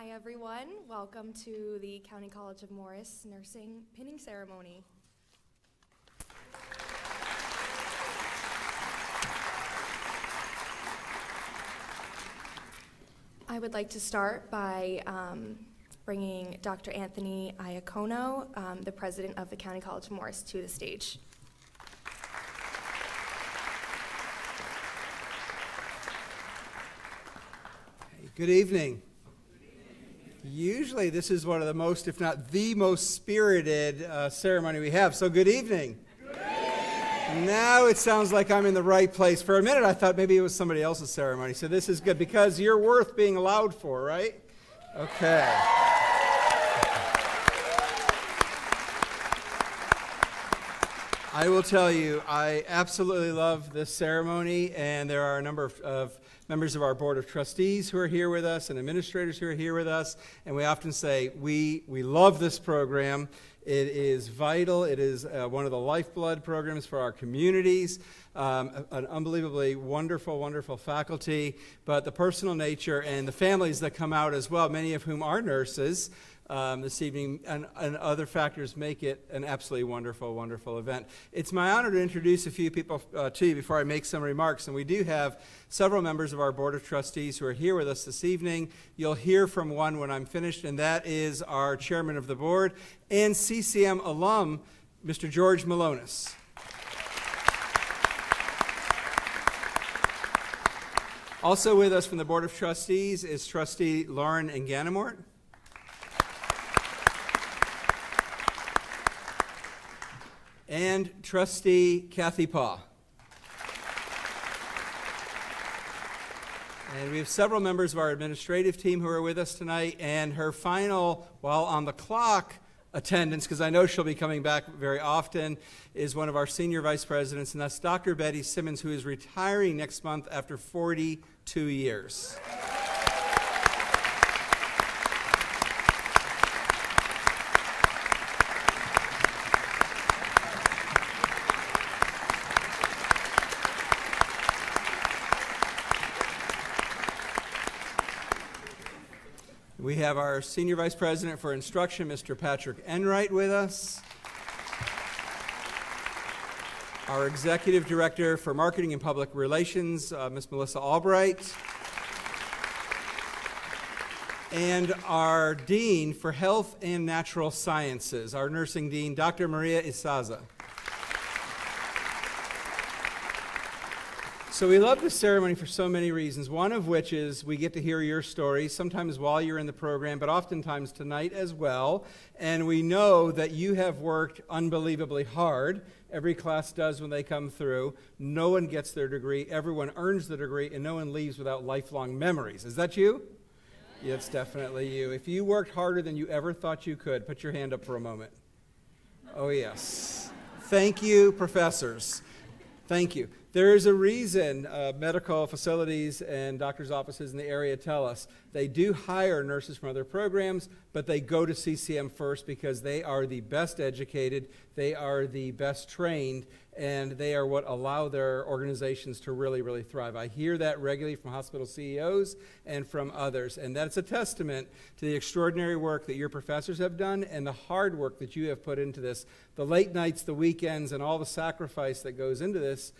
Hi everyone, welcome to the County College of Morris Nursing Pinning Ceremony. I would like to start by bringing Dr. Anthony Iacono, the president of the County College of Morris, to the stage. Good evening. Usually this is one of the most, if not the most spirited ceremony we have, so good evening. Good evening. Now it sounds like I'm in the right place. For a minute I thought maybe it was somebody else's ceremony, so this is good because you're worth being allowed for, right? Okay. I will tell you, I absolutely love this ceremony, and there are a number of members of our Board of Trustees who are here with us and administrators who are here with us, and we often say we love this program. It is vital. It is one of the lifeblood programs for our communities, an unbelievably wonderful, wonderful faculty, but the personal nature and the families that come out as well, many of whom are nurses, this evening, and other factors make it an absolutely wonderful, wonderful event. It's my honor to introduce a few people to you before I make some remarks, and we do have several members of our Board of Trustees who are here with us this evening. You'll hear from one when I'm finished, and that is our chairman of the board and CCM alum, Mr. George Malonis. Also with us from the Board of Trustees is Trustee Lauren Enganamort. And Trustee Kathy Paw. And we have several members of our administrative team who are with us tonight, and her final, while on the clock, attendance, because I know she'll be coming back very often, is one of our senior vice presidents, and that's Dr. Betty Simmons, who is retiring next month after 42 years. We have our Senior Vice President for Instruction, Mr. Patrick Enright, with us. Our Executive Director for Marketing and Public Relations, Ms. Melissa Albright. And our Dean for Health and Natural Sciences, our Nursing Dean, Dr. Maria Isaza. So we love this ceremony for so many reasons, one of which is we get to hear your stories, sometimes while you're in the program, but oftentimes tonight as well. And we know that you have worked unbelievably hard. Every class does when they come through. No one gets their degree, everyone earns the degree, and no one leaves without lifelong memories. Is that you? Yeah, it's definitely you. If you worked harder than you ever thought you could, put your hand up for a moment. Oh, yes. Thank you, professors. Thank you. There is a reason medical facilities and doctors' offices in the area tell us they do hire nurses from other programs, but they go to CCM first because they are the best educated, they are the best trained, and they are what allow their organizations to really, really thrive. I hear that regularly from hospital CEOs and from others, and that's a testament to the extraordinary work that your professors have done and the hard work that you have put into this, the late nights, the weekends, and all the sacrifice that goes into this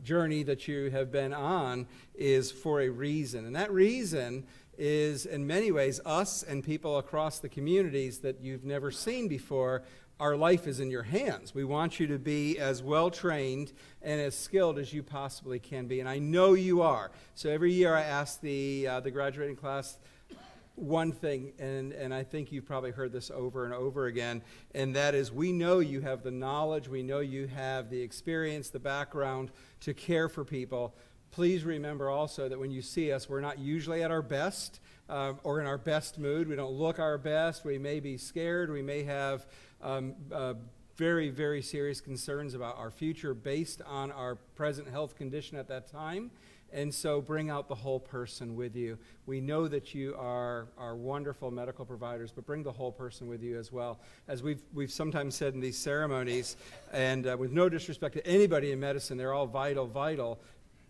journey that you have been on is for a reason. And that reason is, in many ways, us and people across the communities that you've never seen before. Our life is in your hands. We want you to be as well-trained and as skilled as you possibly can be, and I know you are. So every year I ask the graduating class one thing, and I think you've probably heard this over and over again, and that is we know you have the knowledge, we know you have the experience, the background to care for people. Please remember also that when you see us, we're not usually at our best or in our best mood. We don't look our best. We may be scared. We may have very, very serious concerns about our future based on our present health condition at that time. And so bring out the whole person with you. We know that you are wonderful medical providers, but bring the whole person with you as well. As we've sometimes said in these ceremonies, and with no disrespect to anybody in medicine, they're all vital,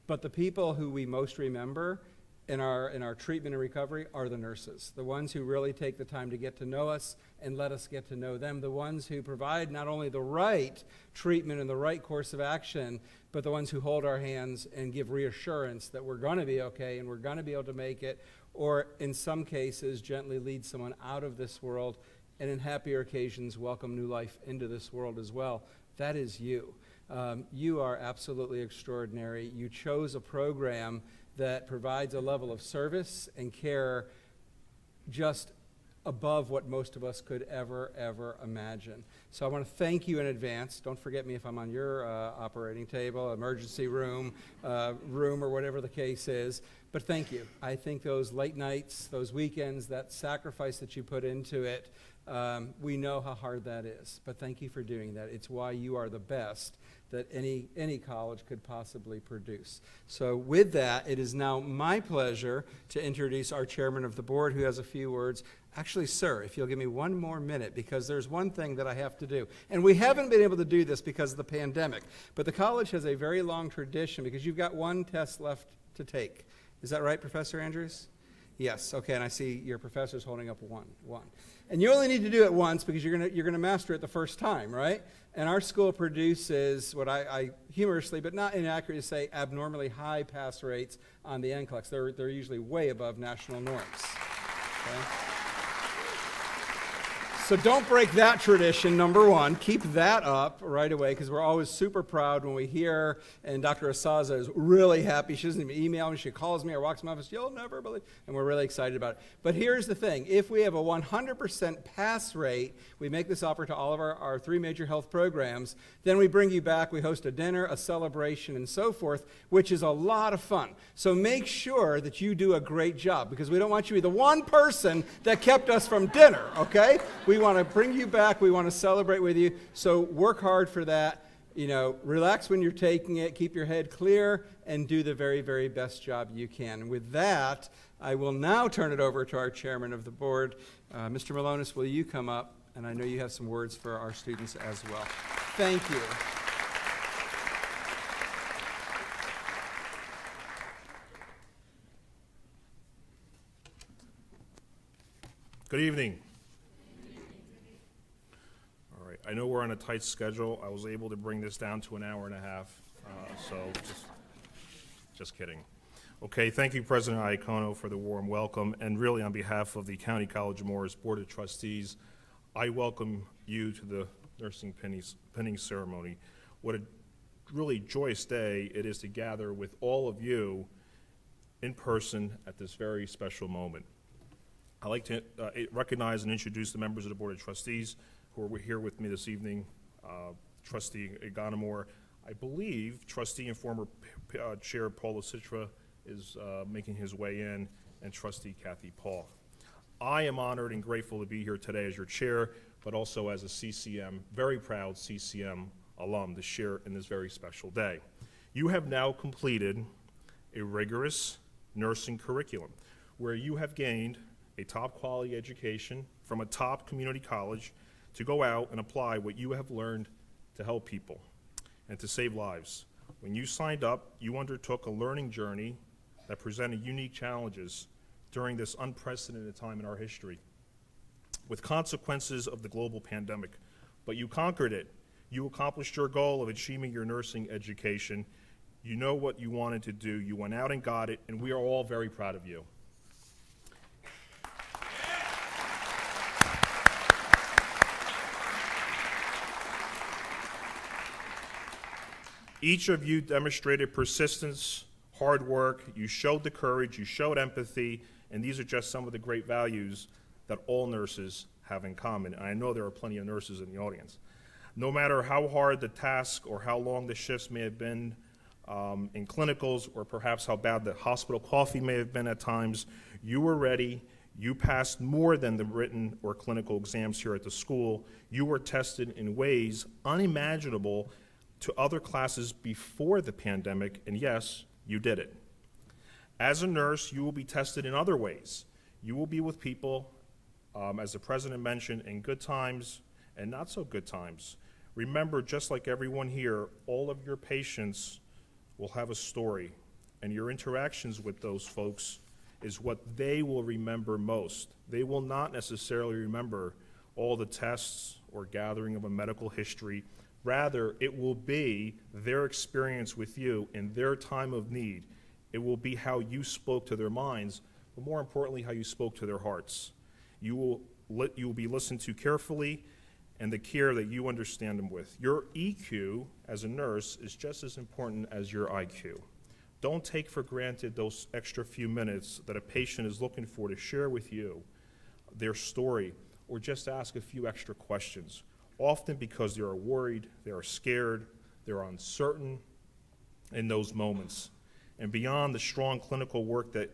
but the people who we most remember in our treatment and recovery are the nurses, the ones who really take the time to get to know us and let us get to know them, the ones who provide not only the right treatment and the right course of action, but the ones who hold our hands and give reassurance that we're going to be okay and we're going to be able to make it, or in some cases gently lead someone out of this world, and in happier occasions welcome new life into this world as well. That is you. You are absolutely extraordinary. You chose a program that provides a level of service and care just above what most of us could ever imagine. So I want to thank you in advance. Don't forget me if I'm on your operating table, emergency room, or whatever the case is. But thank you. I think those late nights, those weekends, that sacrifice that you put into it, we know how hard that is. But thank you for doing that. It's why you are the best that any college could possibly produce. So with that, it is now my pleasure to introduce our chairman of the board, who has a few words. Actually, sir, if you'll give me one more minute, because there's one thing that I have to do. And we haven't been able to do this because of the pandemic, but the college has a very long tradition because you've got one test left to take. Is that right, Professor Andrews? Yes, okay, and I see your professor's holding up one. And you only need to do it once because you're gonna master it the first time, right? And our school produces what I humorously, but not inaccurately, say abnormally high pass rates on the NCLEX. They're usually way above national norms. Okay? So don't break that tradition, number one. Keep that up right away, because we're always super proud when we hear, and Dr. Asaza is really happy. She doesn't even email me. She calls me or walks in my office. You'll never believe. And we're really excited about it. But here's the thing. If we have a 100% pass rate, we make this offer to all of our three major health programs, then we bring you back. We host a dinner, a celebration, and so forth, which is a lot of fun. So make sure that you do a great job, because we don't want you to be the one person that kept us from dinner, okay? We want to bring you back. We want to celebrate with you. So work hard for that. Relax when you're taking it. Keep your head clear and do the very, very best job you can. And with that, I will now turn it over to our chairman of the board. Mr. Malonis, will you come up? And I know you have some words for our students as well. Thank you. Good evening. All right, I know we're on a tight schedule. I was able to bring this down to an hour and a half, so just kidding. Okay, thank you, President Iacono, for the warm welcome, and really on behalf of the County College of Morris Board of Trustees, I welcome you to the nursing pinning ceremony. What a really joyous day it is to gather with all of you in person at this very special moment. I'd like to recognize and introduce the members of the Board of Trustees who are here with me this evening. Trustee Eganamore, I believe Trustee and former Chair Paula Citra is making his way in, and Trustee Kathy Paul. I am honored and grateful to be here today as your chair, but also as a CCM, very proud CCM alum to share in this very special day. You have now completed a rigorous nursing curriculum where you have gained a top quality education from a top community college to go out and apply what you have learned to help people and to save lives. When you signed up, you undertook a learning journey that presented unique challenges during this unprecedented time in our history with consequences of the global pandemic. But you conquered it. You accomplished your goal of achieving your nursing education. You know what you wanted to do. You went out and got it, and we are all very proud of you. Each of you demonstrated persistence, hard work, you showed the courage, you showed empathy, and these are just some of the great values that all nurses have in common. And I know there are plenty of nurses in the audience. No matter how hard the task or how long the shifts may have been in clinicals, or perhaps how bad the hospital coffee may have been at times, you were ready. You passed more than the written or clinical exams here at the school. You were tested in ways unimaginable to other classes before the pandemic, and yes, you did it. As a nurse, you will be tested in other ways. You will be with people, as the president mentioned, in good times and not so good times. Remember, just like everyone here, all of your patients will have a story, and your interactions with those folks is what they will remember most. They will not necessarily remember all the tests or gathering of a medical history. Rather, it will be their experience with you in their time of need. It will be how you spoke to their minds, but more importantly, how you spoke to their hearts. You will be listened to carefully, and the care that you understand them with. Your EQ as a nurse is just as important as your IQ. Don't take for granted those extra few minutes that a patient is looking for to share with you their story, or just ask a few extra questions, often because they are worried, they are scared, they're uncertain in those moments. And beyond the strong clinical work that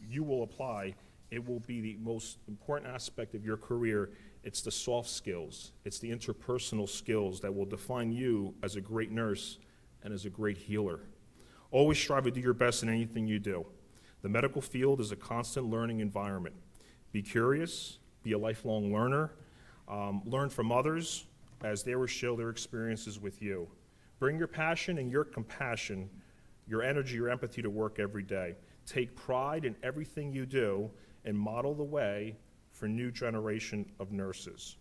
you will apply, it will be the most important aspect of your career. It's the soft skills. It's the interpersonal skills that will define you as a great nurse and as a great healer. Always strive to do your best in anything you do. The medical field is a constant learning environment. Be curious, be a lifelong learner, learn from others as they will share their experiences with you. Bring your passion and your compassion, your energy, your empathy to work every day. Take pride in everything you do and model the way for a new generation of nurses.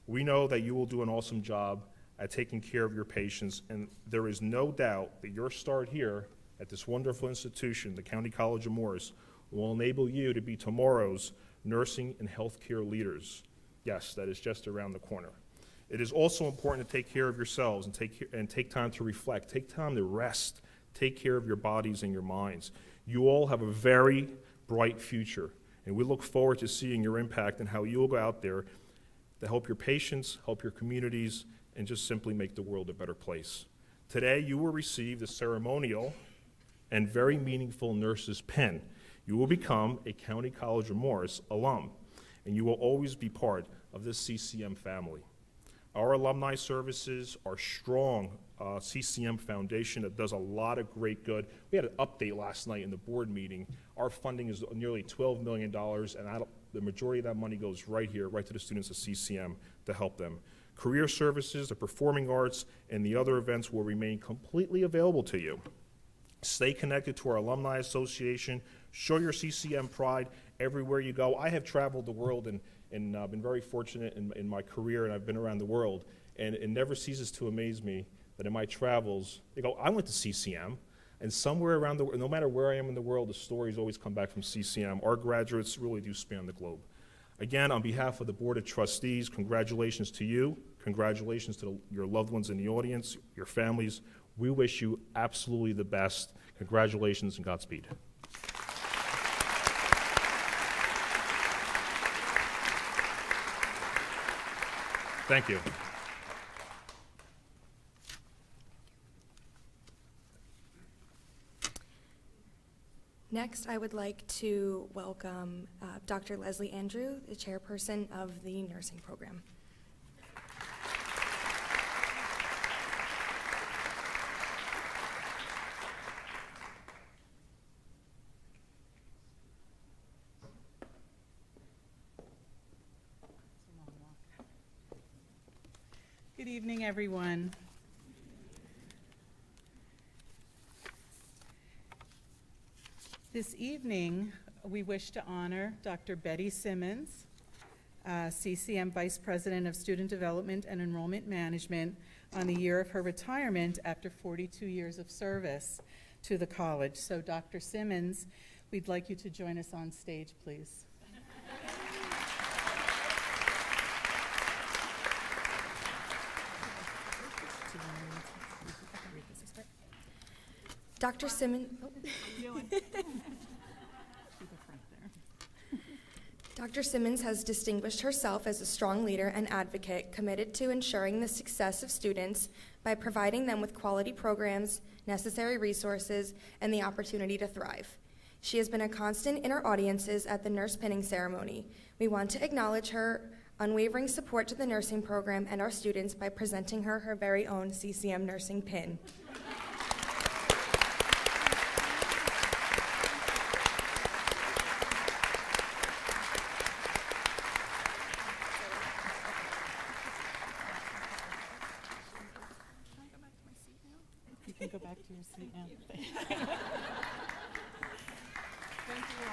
We know that you will do an awesome job at taking care of your patients, and there is no doubt that your start here at this wonderful institution, the County College of Morris, will enable you to be tomorrow's nursing and healthcare leaders. Yes, that is just around the corner. It is also important to take care of yourselves and take time to reflect, take time to rest, take care of your bodies and your minds. You all have a very bright future, and we look forward to seeing your impact and how you will go out there to help your patients, help your communities, and just simply make the world a better place. Today, you will receive the ceremonial and very meaningful nurse's pin. You will become a County College of Morris alum, and you will always be part of this CCM family. Our Alumni Services are strong CCM foundation that does a lot of great good. We had an update last night in the board meeting. Our funding is nearly $12 million, and the majority of that money goes right here, right to the students of CCM to help them. Career services, the performing arts, and the other events will remain completely available to you. Stay connected to our Alumni Association. Show your CCM pride everywhere you go. I have traveled the world and been very fortunate in my career, and I've been around the world, and it never ceases to amaze me that in my travels, they go, I went to CCM, and somewhere around the world, no matter where I am in the world, the stories always come back from CCM. Our graduates really do span the globe. Again, on behalf of the Board of Trustees, congratulations to you, congratulations to your loved ones in the audience, your families. We wish you absolutely the best. Congratulations and Godspeed. Thank you. Next, I would like to welcome Dr. Leslie Andrew, the chairperson of the nursing program. Good evening, everyone. This evening, we wish to honor Dr. Betty Simmons, CCM Vice President of Student Development and Enrollment Management, on the year of her retirement after 42 years of service to the college. So, Dr. Simmons, we'd like you to join us on stage, please. Dr. Simmons. Dr. Simmons has distinguished herself as a strong leader and advocate committed to ensuring the success of students by providing them with quality programs, necessary resources, and the opportunity to thrive. She has been a constant in our audiences at the nurse pinning ceremony. We want to acknowledge her unwavering support to the nursing program and our students by presenting her her very own CCM nursing pin. You can go back to your seat now. Thank you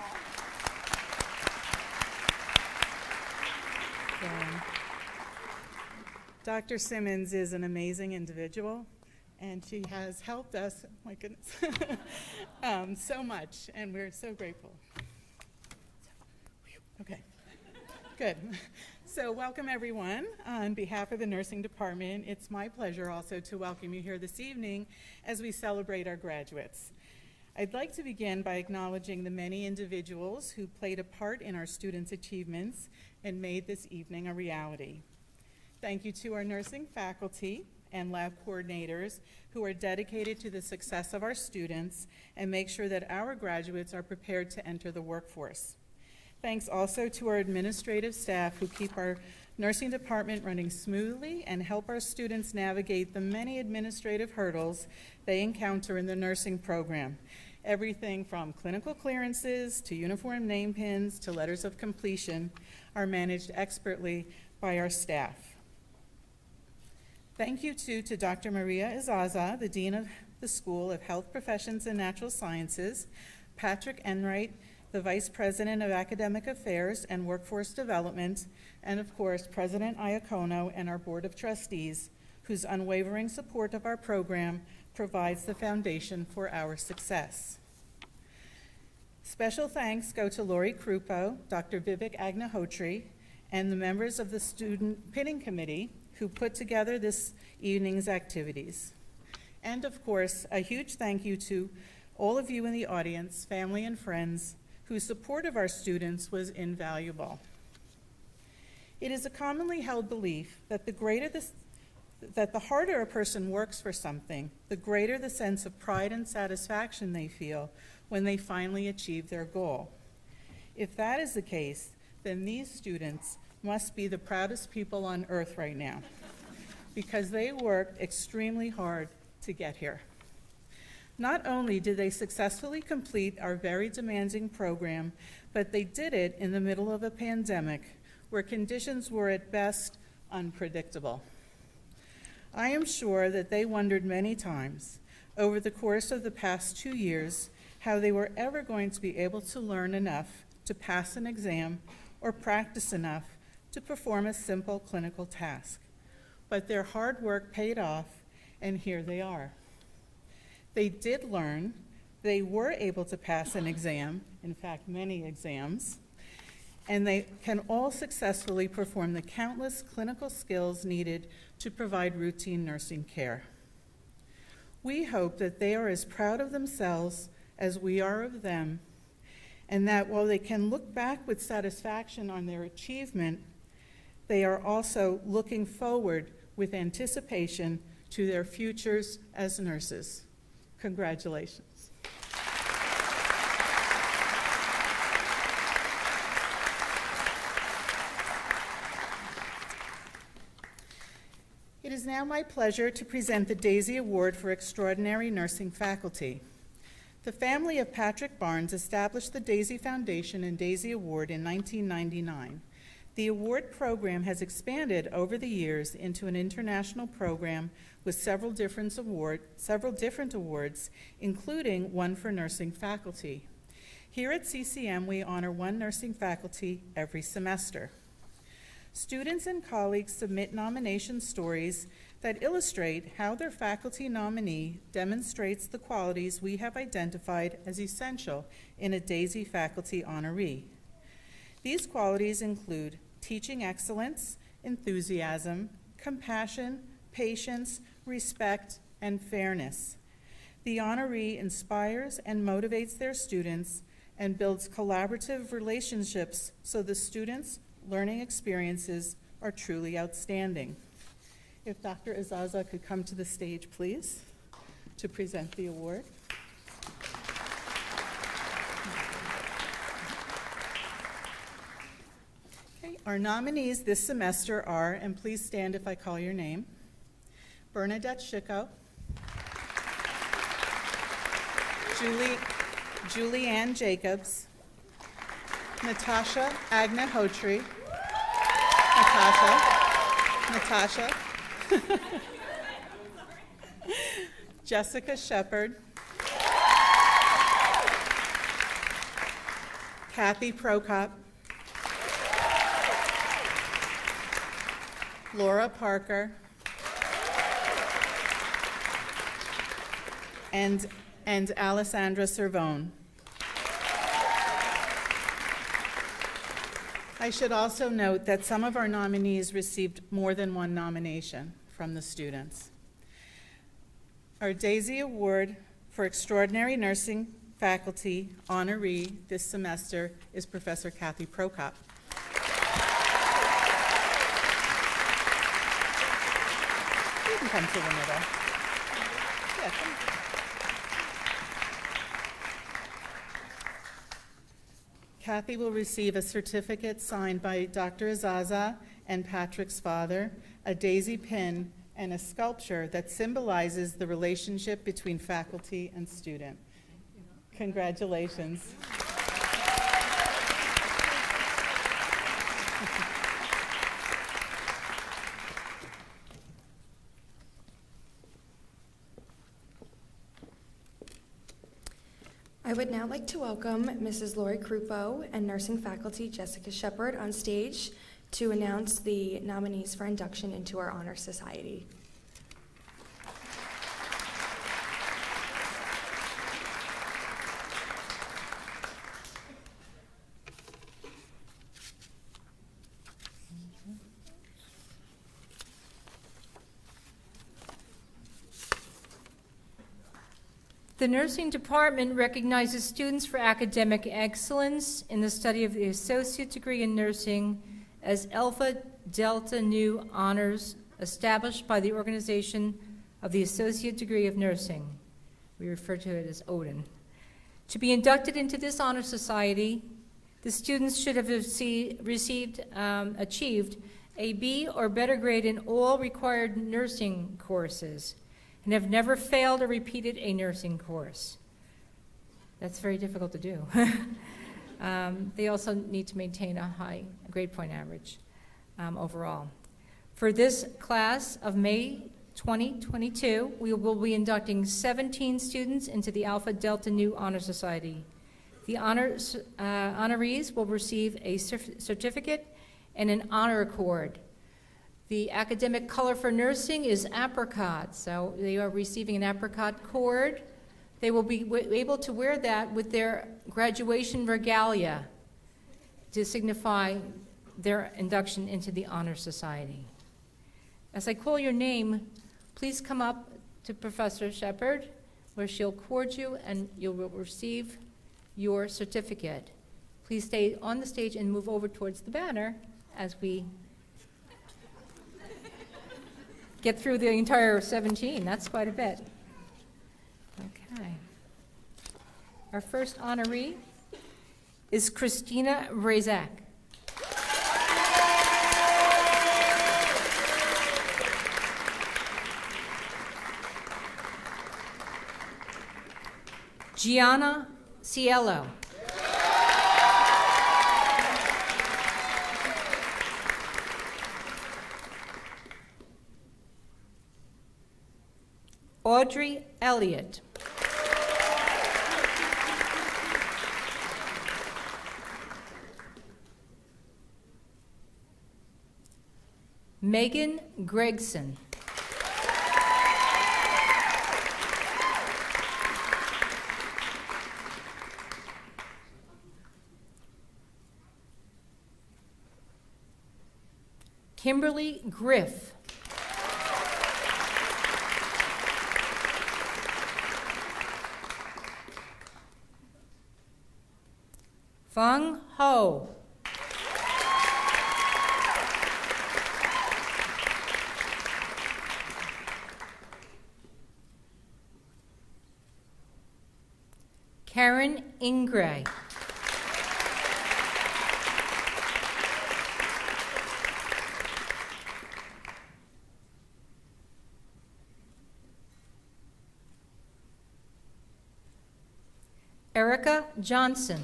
all. Dr. Simmons is an amazing individual, and she has helped us, my goodness, so much, and we're so grateful. Okay, good. So welcome, everyone. On behalf of the nursing department, it's my pleasure also to welcome you here this evening as we celebrate our graduates. I'd like to begin by acknowledging the many individuals who played a part in our students' achievements and made this evening a reality. Thank you to our nursing faculty and lab coordinators who are dedicated to the success of our students and make sure that our graduates are prepared to enter the workforce. Thanks also to our administrative staff who keep our nursing department running smoothly and help our students navigate the many administrative hurdles they encounter in the nursing program. Everything from clinical clearances to uniform name pins to letters of completion are managed expertly by our staff. Thank you too to Dr. Maria Izaza, the Dean of the School of Health Professions and Natural Sciences, Patrick Enright, the Vice President of Academic Affairs and Workforce Development, and of course, President Iacono and our Board of Trustees, whose unwavering support of our program provides the foundation for our success. Special thanks go to Lori Krupo, Dr. Vivek Agnihotri, and the members of the Student Pinning Committee who put together this evening's activities. And of course, a huge thank you to all of you in the audience, family and friends, whose support of our students was invaluable. It is a commonly held belief that the harder a person works for something, the greater the sense of pride and satisfaction they feel when they finally achieve their goal. If that is the case, then these students must be the proudest people on earth right now, because they worked extremely hard to get here. Not only did they successfully complete our very demanding program, but they did it in the middle of a pandemic where conditions were at best unpredictable. I am sure that they wondered many times over the course of the past 2 years how they were ever going to be able to learn enough to pass an exam or practice enough to perform a simple clinical task. But their hard work paid off, and here they are. They did learn, they were able to pass an exam, in fact, many exams, and they can all successfully perform the countless clinical skills needed to provide routine nursing care. We hope that they are as proud of themselves as we are of them, and that while they can look back with satisfaction on their achievement, they are also looking forward with anticipation to their futures as nurses. Congratulations. It is now my pleasure to present the Daisy Award for Extraordinary Nursing Faculty. The family of Patrick Barnes established the Daisy Foundation and Daisy Award in 1999. The award program has expanded over the years into an international program with several different awards, including one for nursing faculty. Here at CCM, we honor one nursing faculty every semester. Students and colleagues submit nomination stories that illustrate how their faculty nominee demonstrates the qualities we have identified as essential in a Daisy faculty honoree. These qualities include teaching excellence, enthusiasm, compassion, patience, respect, and fairness. The honoree inspires and motivates their students and builds collaborative relationships so the students' learning experiences are truly outstanding. If Dr. Izaza could come to the stage, please, to present the award. Okay, our nominees this semester are, and please stand if I call your name, Bernadette Schicko, Julie-Ann Jacobs, Natasha Agnihotri, Natasha, Jessica Shepard, Kathy Prokop, Laura Parker, and Alessandra Cervone. I should also note that some of our nominees received more than one nomination from the students. Our Daisy Award for Extraordinary Nursing Faculty honoree this semester is Professor Kathy Prokop. You can come to the middle. Yeah, come. Kathy will receive a certificate signed by Dr. Azaza and Patrick's father, a daisy pin, and a sculpture that symbolizes the relationship between faculty and student. Congratulations. I would now like to welcome Mrs. Lori Krupo and nursing faculty Jessica Shepard on stage to announce the nominees for induction into our Honor Society. The nursing department recognizes students for academic excellence in the study of the associate degree in nursing as Alpha Delta Nu honors established by the Organization of the Associate Degree of Nursing. We refer to it as ODIN. To be inducted into this honor society, the students should have achieved a B or better grade in all required nursing courses and have never failed or repeated a nursing course. That's very difficult to do. They also need to maintain a high grade point average overall. For this class of May 2022, we will be inducting 17 students into the Alpha Delta Nu Honor Society. The honorees will receive a certificate and an honor cord. The academic color for nursing is apricot, so they are receiving an apricot cord. They will be able to wear that with their graduation regalia to signify their induction into the Honor Society. As I call your name, please come up to Professor Shepard, where she'll cord you and you will receive your certificate. Please stay on the stage and move over towards the banner as we get through the entire 17. That's quite a bit. Okay. Our first honoree is Christina Razak. Gianna Cielo. Audrey Elliott. Megan Gregson. Kimberly Griff. Feng Ho. Karen Ingray. Erica Johnson.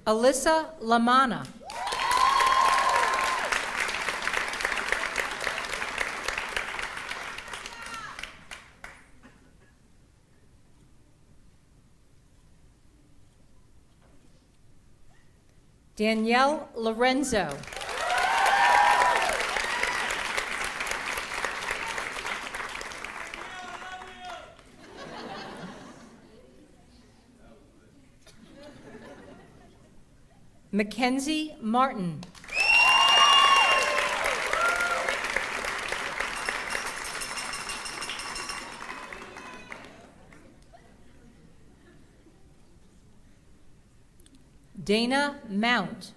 Alyssa Lamana. Danielle Lorenzo. Mackenzie Martin. Dana Mount.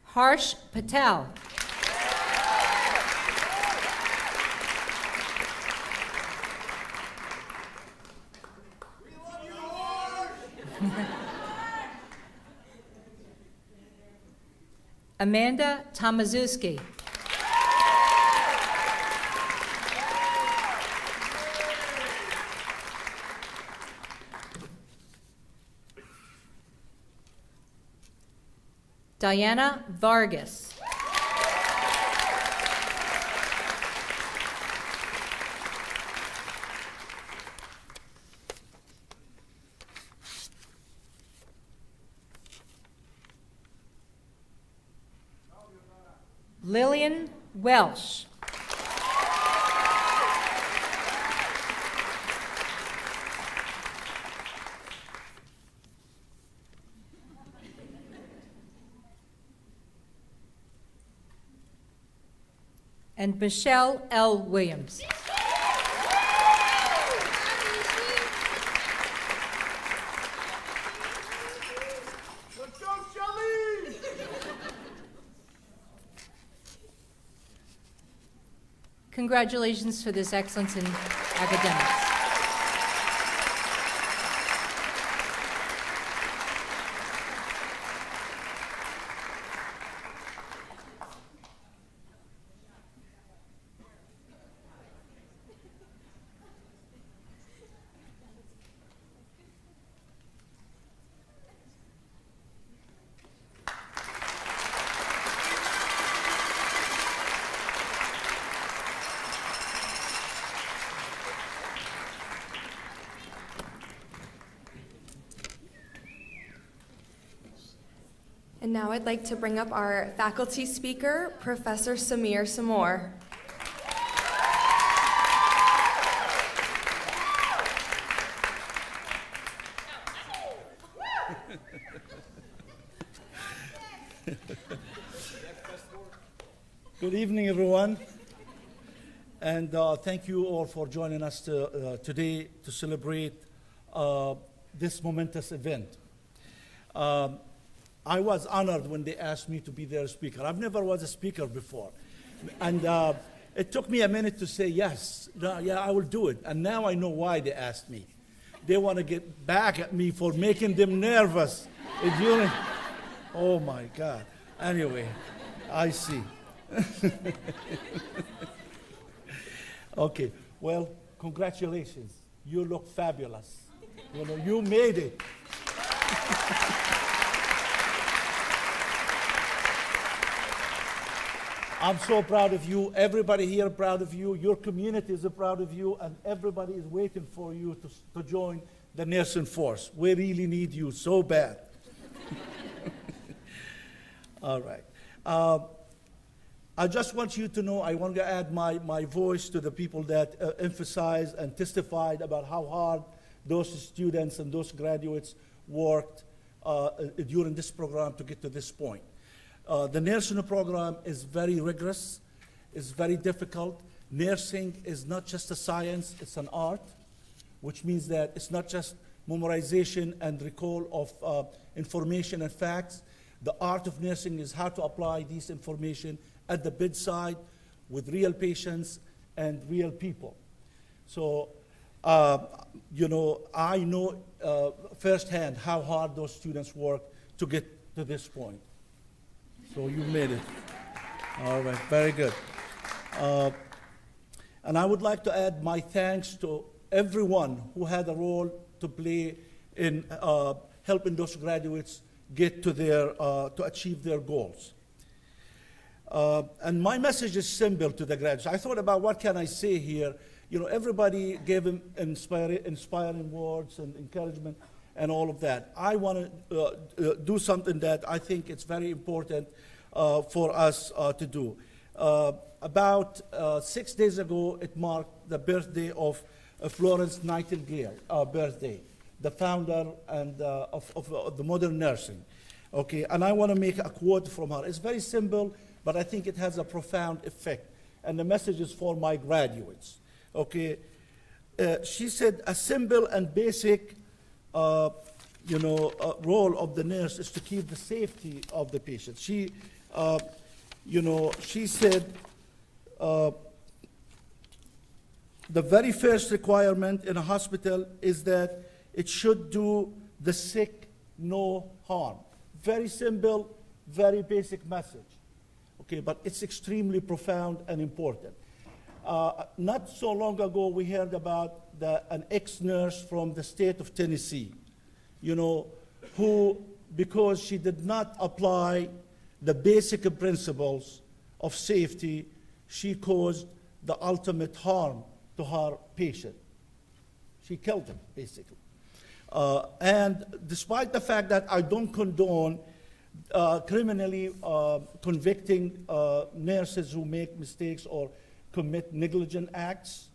Harsh Patel. Amanda Tomaszewski. Diana Vargas. Lillian Welsh. And Michelle L. Williams. Let's go, Shelly! Congratulations for this excellence in academics. And now I'd like to bring up our faculty speaker, Professor Samir Samor. Good evening, everyone. And thank you all for joining us today to celebrate this momentous event. I was honored when they asked me to be their speaker. I've never was a speaker before. And it took me a minute to say yes. No, yeah, I will do it. And now I know why they asked me. They want to get back at me for making them nervous. Oh my God. Anyway, I see. Okay, well, congratulations. You look fabulous. You know, you made it. I'm so proud of you. Everybody here is proud of you. Your community is proud of you, and everybody is waiting for you to join the nursing force. We really need you so bad. All right. I just want you to know, I want to add my voice to the people that emphasized and testified about how hard those students and those graduates worked during this program to get to this point. The nursing program is very rigorous, it's very difficult. Nursing is not just a science, it's an art, which means that it's not just memorization and recall of information and facts. The art of nursing is how to apply this information at the bedside with real patients and real people. So, you know, I know firsthand how hard those students work to get to this point. So you made it. All right, very good. And I would like to add my thanks to everyone who had a role to play in helping those graduates get to to achieve their goals. And my message is simple to the graduates. I thought about what can I say here. You know, everybody gave him inspiring words and encouragement and all of that. I want to do something that I think it's very important for us to do. About 6 days ago, it marked the birthday of Florence Nightingale, birthday, the founder and of the modern nursing. Okay, and I want to make a quote from her. It's very simple, but I think it has a profound effect. And the message is for my graduates. Okay, she said, a simple and basic, role of the nurse is to keep the safety of the patient. She said, the very first requirement in a hospital is that it should do the sick no harm. Very simple, very basic message. Okay, but it's extremely profound and important. Not so long ago, we heard about an ex-nurse from the state of Tennessee, who, because she did not apply the basic principles of safety, she caused the ultimate harm to her patient. She killed him, basically. And despite the fact that I don't condone criminally convicting nurses who make mistakes or commit negligent acts,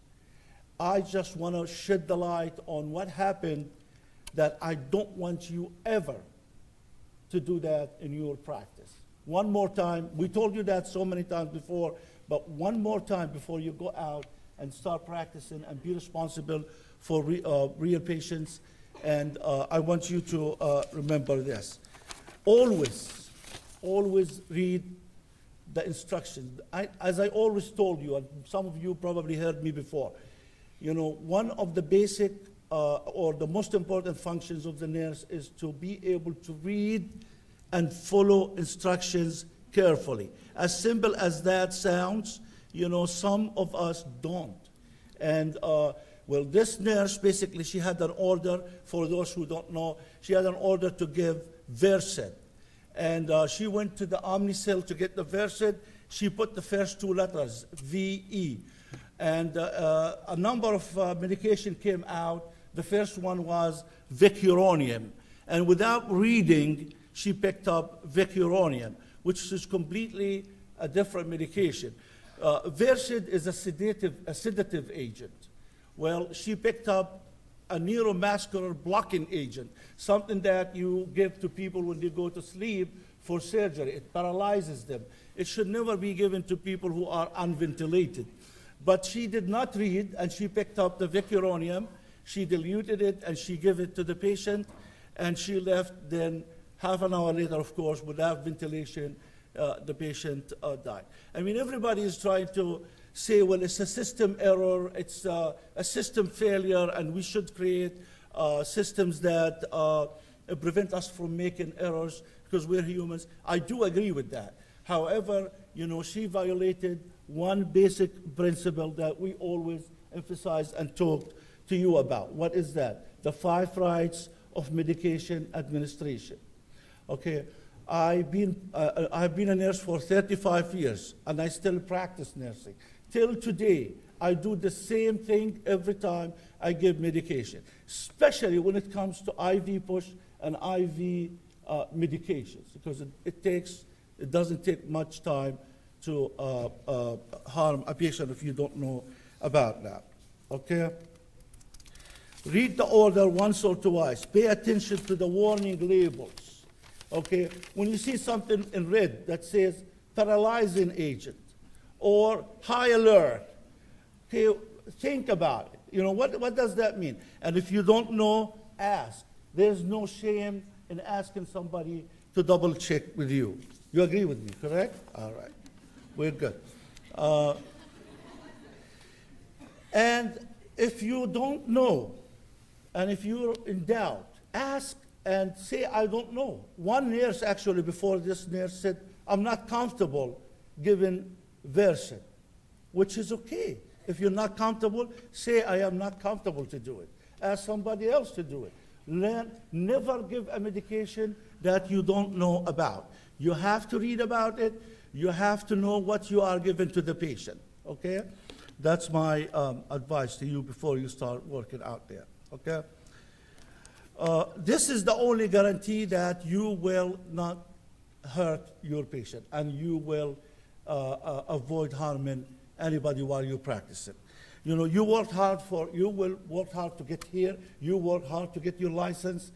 I just want to shed the light on what happened, that I don't want you ever to do that in your practice. One more time, we told you that so many times before, but one more time before you go out and start practicing and be responsible for real patients. And I want you to remember this. Always read the instructions. As I always told you, and some of you probably heard me before, one of the basic or the most important functions of the nurse is to be able to read and follow instructions carefully. As simple as that sounds, some of us don't. And well, this nurse, basically, she had an order, for those who don't know, she had an order to give Versed. And she went to the Omnicell to get the Versed. She put the first two letters, VE. And a number of medication came out. The first one was Vicuronium. And without reading, she picked up Vicuronium, which is completely a different medication. Versed is a sedative agent. Well, she picked up a neuromuscular blocking agent, something that you give to people when they go to sleep for surgery. It paralyzes them. It should never be given to people who are unventilated. But she did not read, and she picked up the Vicuronium. She diluted it, and she gave it to the patient, and she left. Then half an hour later, of course, without ventilation, the patient died. I mean, everybody is trying to say, well, it's a system error, it's a system failure, and we should create systems that prevent us from making errors because we're humans. I do agree with that. However, she violated one basic principle that we always emphasize and talk to you about. What is that? The 5 rights of medication administration. Okay. I've been a nurse for 35 years, and I still practice nursing. Till today, I do the same thing every time I give medication, especially when it comes to IV push and IV medications, because it doesn't take much time to harm a patient if you don't know about that. Okay? Read the order once or twice. Pay attention to the warning labels. Okay, when you see something in red that says paralyzing agent or high alert, okay, think about it. What does that mean? And if you don't know, ask. There's no shame in asking somebody to double check with you. You agree with me, correct? All right, we're good. And if you don't know, and if you're in doubt, ask and say, I don't know. One nurse, actually, before this nurse said, I'm not comfortable giving version, which is okay. If you're not comfortable, say, I am not comfortable to do it. Ask somebody else to do it. Never give a medication that you don't know about. You have to read about it. You have to know what you are giving to the patient, okay? That's my advice to you before you start working out there, okay? This is the only guarantee that you will not hurt your patient and you will avoid harming anybody while you practice it. You know, you will work hard to get here, you work hard to get your license.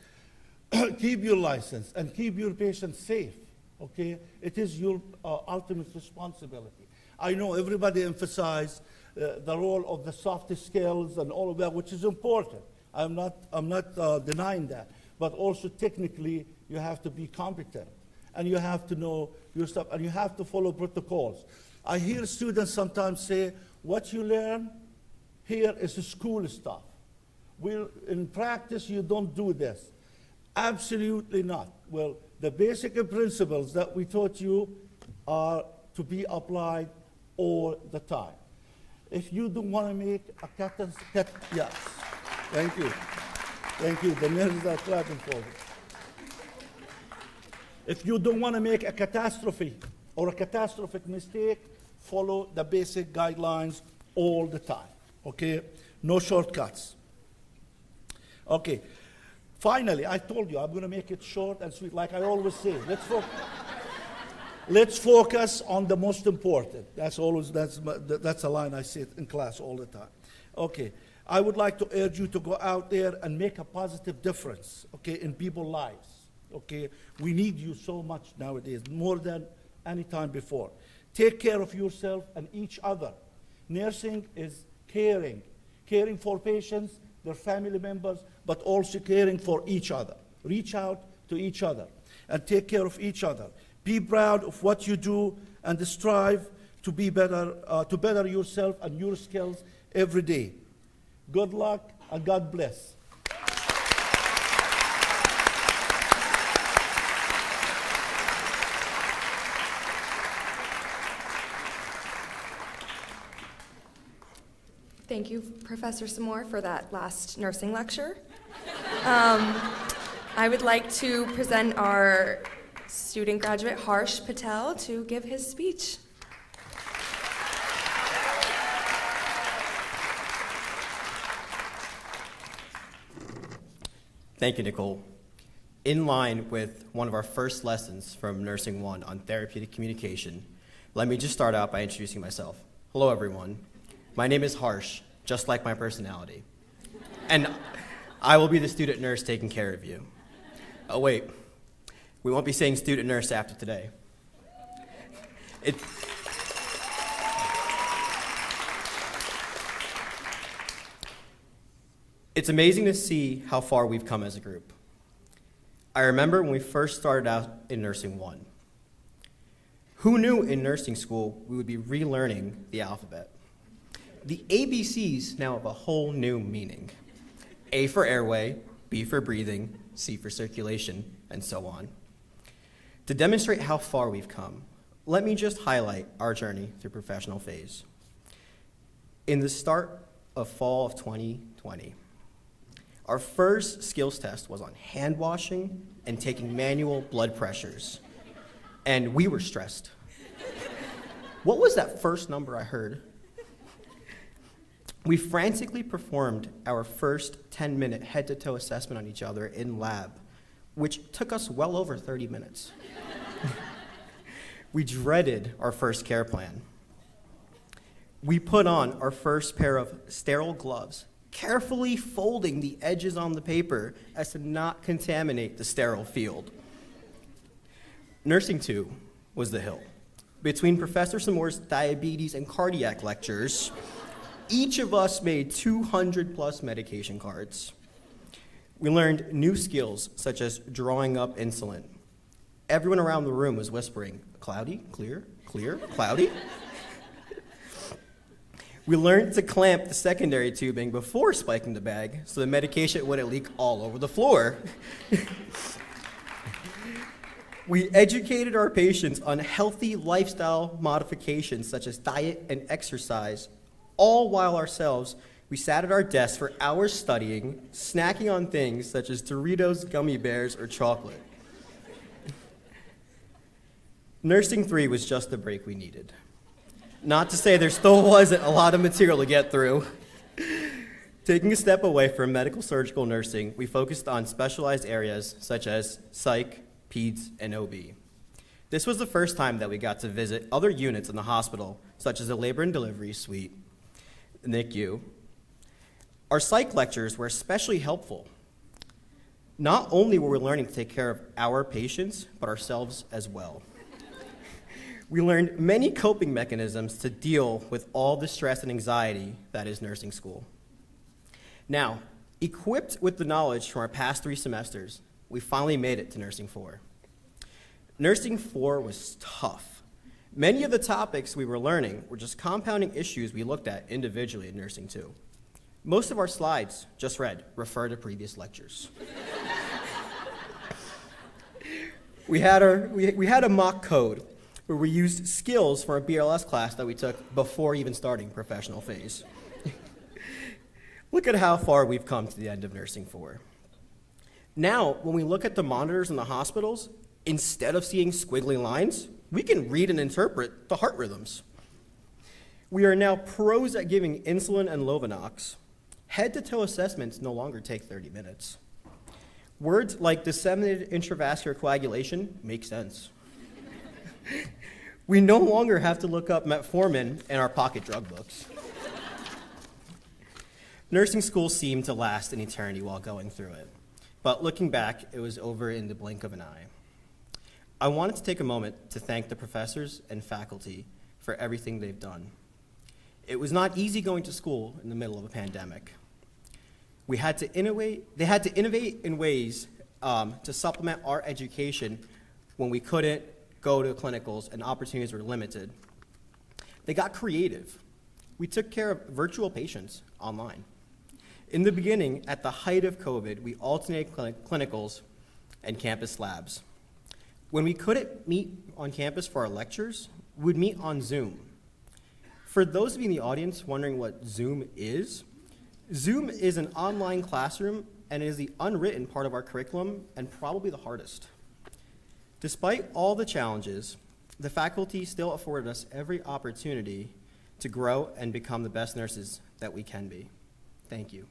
Keep your license and keep your patient safe, okay? It is your ultimate responsibility. I know everybody emphasizes the role of the soft skills and all of that, which is important. I'm not denying that. But also technically, you have to be competent. And you have to know your stuff. And you have to follow protocols. I hear students sometimes say, what you learn here is school stuff. In practice, you don't do this. Absolutely not. Well, the basic principles that we taught you are to be applied all the time. If you don't want to make a yes. Thank you. Thank you. The nurses are clapping for you. If you don't want to make a catastrophe or a catastrophic mistake, follow the basic guidelines all the time. Okay? No shortcuts. Okay. Finally, I told you I'm going to make it short and sweet, like I always say. Let's focus on the most important. That's a line I say in class all the time. Okay. I would like to urge you to go out there and make a positive difference, okay, in people's lives, okay? We need you so much nowadays, more than any time before. Take care of yourself and each other. Nursing is caring for patients, their family members, but also caring for each other. Reach out to each other and take care of each other. Be proud of what you do and strive to be better, to better yourself and your skills every day. Good luck and God bless. Thank you, Professor Samore, for that last nursing lecture. I would like to present our student graduate, Harsh Patel, to give his speech. Thank you, Nicole. In line with one of our first lessons from Nursing 1 on therapeutic communication, let me just start out by introducing myself. Hello, everyone. My name is Harsh, just like my personality. And I will be the student nurse taking care of you. Oh, wait. We won't be saying student nurse after today. It's amazing to see how far we've come as a group. I remember when we first started out in Nursing 1. Who knew in nursing school we would be relearning the alphabet? The ABCs now have a whole new meaning. A for airway, B for breathing, C for circulation, and so on. To demonstrate how far we've come, let me just highlight our journey through professional phase. In the start of fall of 2020, our first skills test was on hand washing and taking manual blood pressures. And we were stressed. What was that first number I heard? We frantically performed our first 10-minute head-to-toe assessment on each other in lab, which took us well over 30 minutes. We dreaded our first care plan. We put on our first pair of sterile gloves, carefully folding the edges on the paper as to not contaminate the sterile field. Nursing 2 was the hill. Between Professor Samore's diabetes and cardiac lectures, each of us made 200+ medication cards. We learned new skills such as drawing up insulin. Everyone around the room was whispering, cloudy, clear, clear, cloudy. We learned to clamp the secondary tubing before spiking the bag so the medication wouldn't leak all over the floor. We educated our patients on healthy lifestyle modifications such as diet and exercise, all while ourselves, we sat at our desks for hours studying, snacking on things such as Doritos, gummy bears, or chocolate. Nursing 3 was just the break we needed. Not to say there still wasn't a lot of material to get through. Taking a step away from medical surgical nursing, we focused on specialized areas such as psych, peds, and OB. This was the first time that we got to visit other units in the hospital, such as the labor and delivery suite, NICU. Our psych lectures were especially helpful. Not only were we learning to take care of our patients, but ourselves as well. We learned many coping mechanisms to deal with all the stress and anxiety that is nursing school. Now, equipped with the knowledge from our past 3 semesters, we finally made it to Nursing 4. Nursing 4 was tough. Many of the topics we were learning were just compounding issues we looked at individually in Nursing 2. Most of our slides just read, refer to previous lectures. We had a mock code where we used skills from our BLS class that we took before even starting professional phase. Look at how far we've come to the end of Nursing 4. Now, when we look at the monitors in the hospitals, instead of seeing squiggly lines, we can read and interpret the heart rhythms. We are now pros at giving insulin and Lovenox. Head-to-toe assessments no longer take 30 minutes. Words like disseminated intravascular coagulation make sense. We no longer have to look up metformin in our pocket drug books. Nursing school seemed to last an eternity while going through it, but looking back, it was over in the blink of an eye. I wanted to take a moment to thank the professors and faculty for everything they've done. It was not easy going to school in the middle of a pandemic. They had to innovate in ways to supplement our education when we couldn't go to clinicals and opportunities were limited. They got creative. We took care of virtual patients online. In the beginning, at the height of COVID, we alternated clinicals and campus labs. When we couldn't meet on campus for our lectures, we would meet on Zoom. For those of you in the audience wondering what Zoom is an online classroom and it is the unwritten part of our curriculum and probably the hardest. Despite all the challenges, the faculty still afforded us every opportunity to grow and become the best nurses that we can be. Thank you.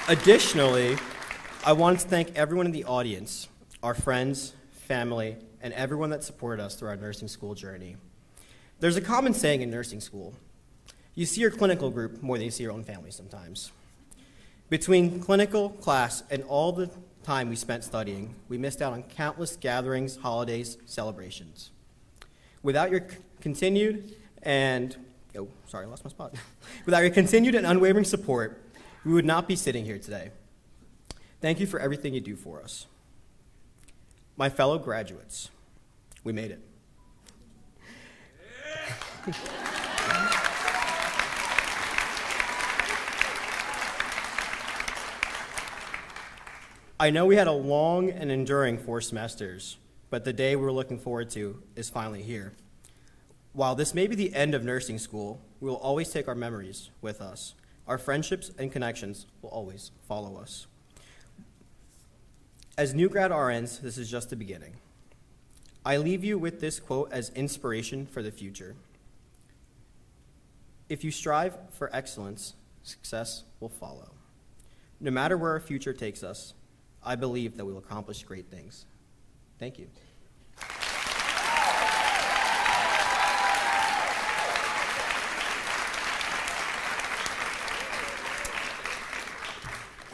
Additionally, I want to thank everyone in the audience, our friends, family, and everyone that supported us through our nursing school journey. There's a common saying in nursing school: you see your clinical group more than you see your own family sometimes. Between clinical, class, and all the time we spent studying, we missed out on countless gatherings, holidays, celebrations. Without your continued and, without your continued and unwavering support, we would not be sitting here today. Thank you for everything you do for us. My fellow graduates, we made it. I know we had a long and enduring 4 semesters, but the day we're looking forward to is finally here. While this may be the end of nursing school, we will always take our memories with us. Our friendships and connections will always follow us. As new grad RNs, this is just the beginning. I leave you with this quote as inspiration for the future. If you strive for excellence, success will follow. No matter where our future takes us, I believe that we will accomplish great things. Thank you.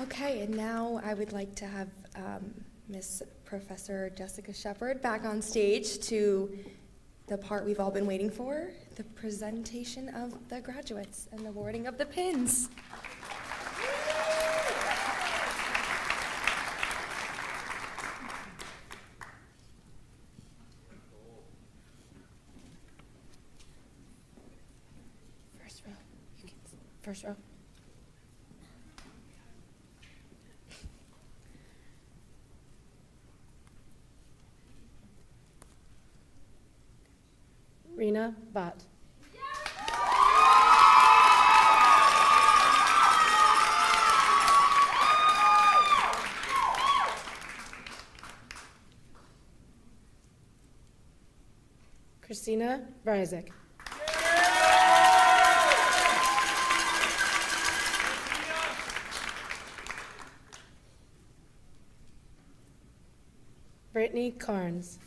Okay, and now I would like to have Miss Professor Jessica Shepard back on stage to the part we've all been waiting for, the presentation of the graduates and the awarding of the pins. First row. Rena Bott. Christina Bryzik. Brittany Carnes.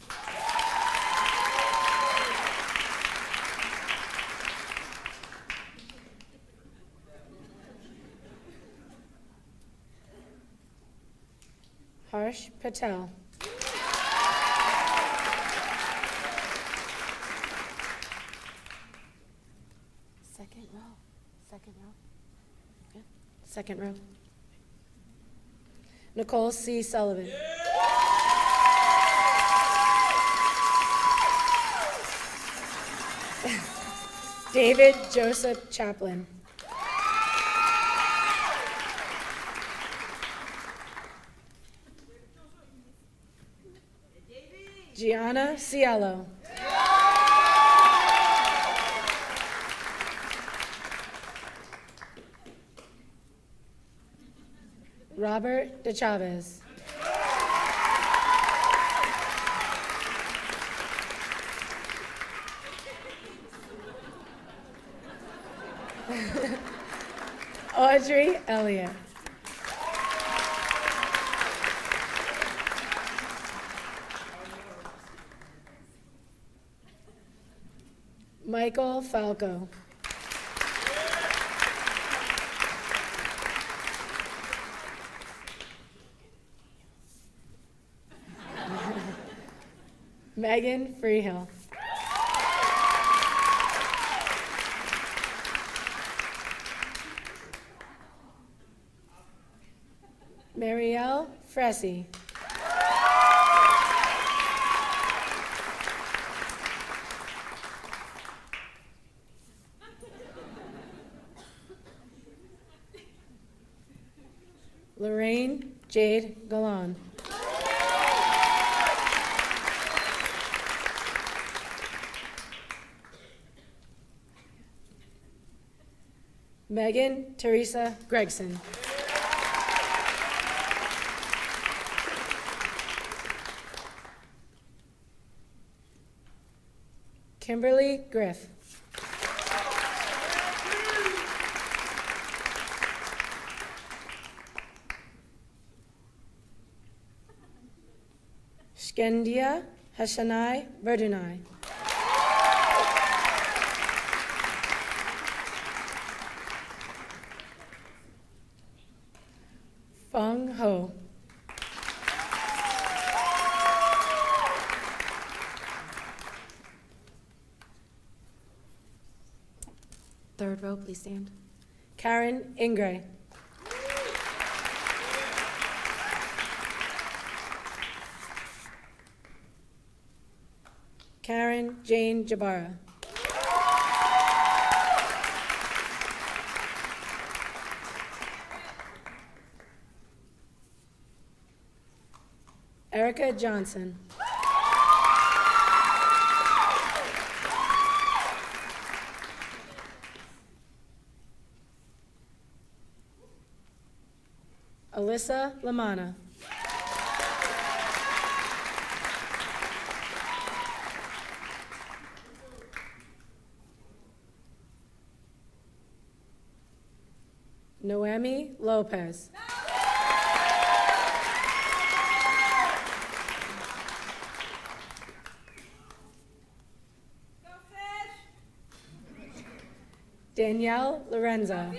Harsh Patel. Second row. Second row. Yeah. Second row. Nicole C. Sullivan. David Joseph Chaplin. Gianna Cielo. Robert De Chavez. Audrey Elliott. Michael Falco. Megan Freehill. Marielle Fressy. Lorraine Jade Galan. Megan Teresa Gregson. Kimberly Griff. Skendia Hashanai Verdunai. Fong Ho. Third row, please stand. Karen Ingray. Karen Jane Jabara. Erica Johnson. Alyssa Lamana. Noemi Lopez. Danielle Lorenzo.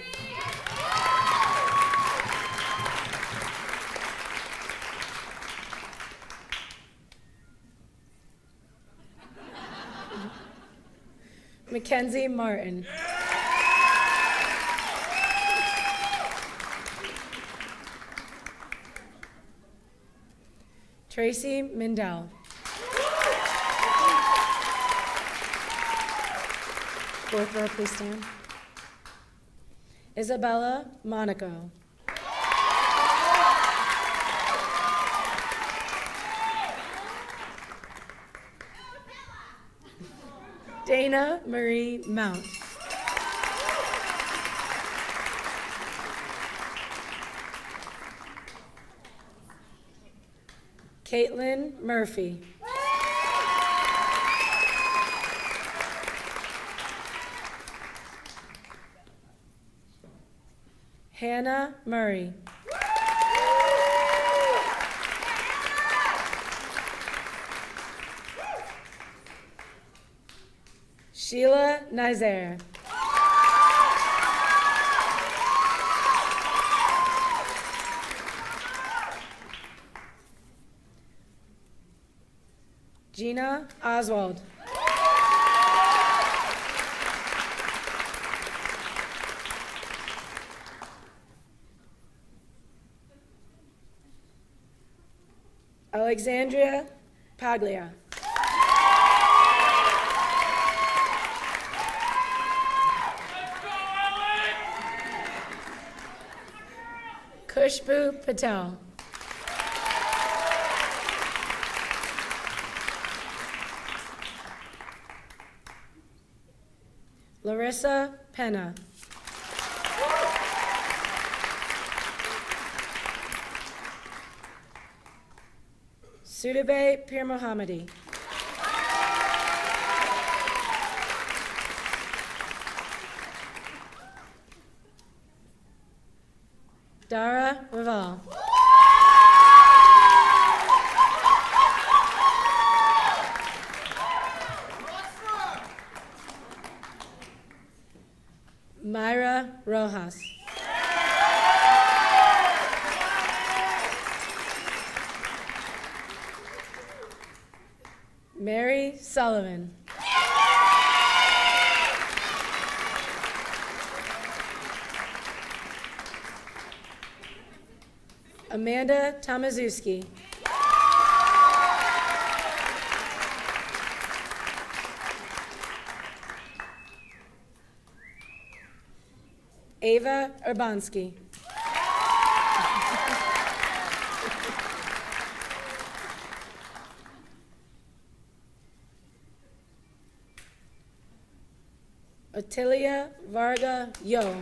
Mackenzie Martin. Tracy Mindell. Fourth row, please stand. Isabella Monaco. Dana Marie Mount. Caitlin Murphy. Hannah Murray. Sheila Nizer. Gina Oswald. Alexandria Paglia. Kushbu Patel. Larissa Penna. Sudabe Pir Mohammadi. Dara Raval. Myra Rojas. Mary Sullivan. Amanda Tomaszewski. Ava Urbanski. Otilia Varga Yo.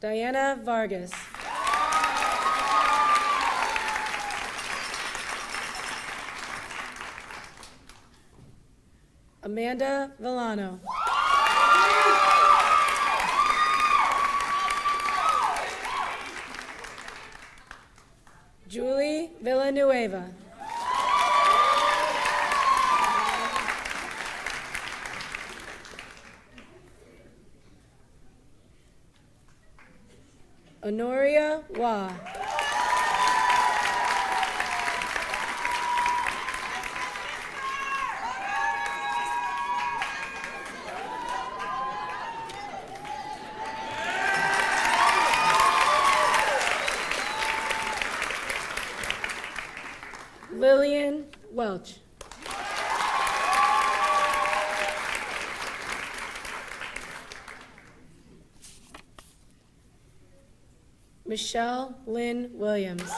Diana Vargas. Amanda Villano. Julie Villanueva. Honoria Wa. Lillian Welch. Michelle Lynn Williams.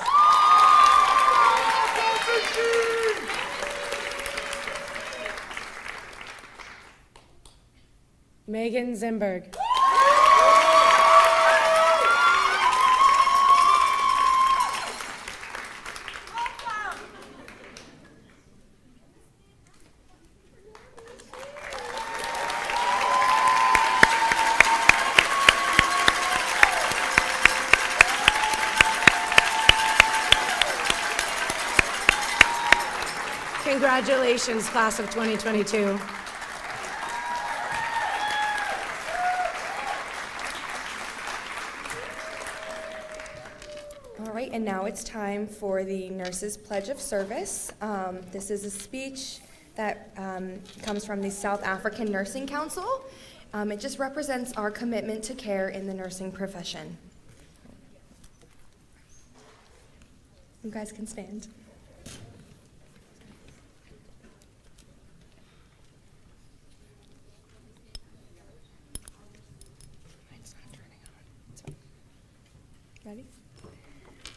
Megan Zimberg. Congratulations, class of 2022. All right, and now it's time for the Nurses Pledge of Service. This is a speech that comes from the South African Nursing Council. It just represents our commitment to care in the nursing profession. You guys can stand. It's not turning on. It's fine. Ready?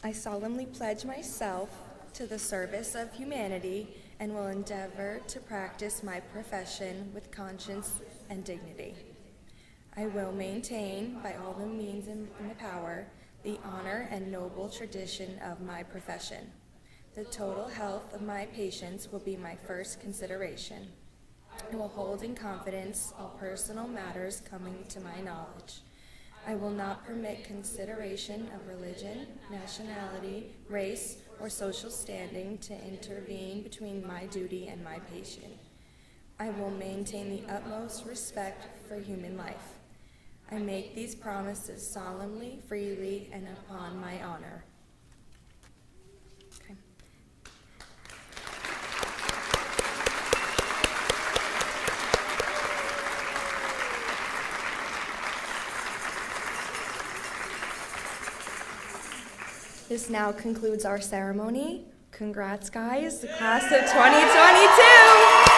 I solemnly pledge myself to the service of humanity and will endeavor to practice my profession with conscience and dignity. I will maintain, by all the means in my power, the honor and noble tradition of my profession. The total health of my patients will be my first consideration. I will hold in confidence all personal matters coming to my knowledge. I will not permit consideration of religion, nationality, race, or social standing to intervene between my duty and my patient. I will maintain the utmost respect for human life. I make these promises solemnly, freely, and upon my honor. Okay. This now concludes our ceremony. Congrats, guys, the class of 2022.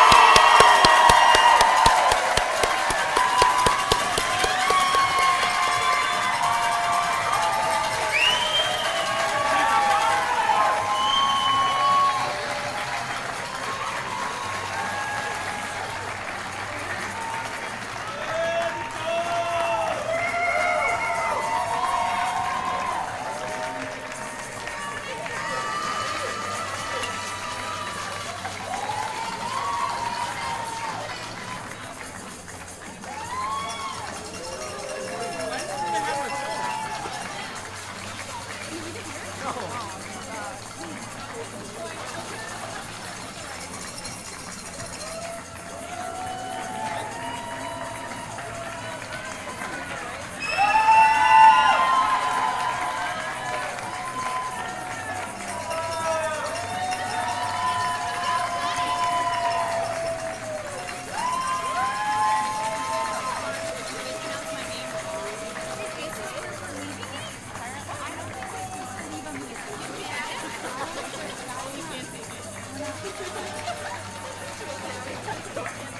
Thank you.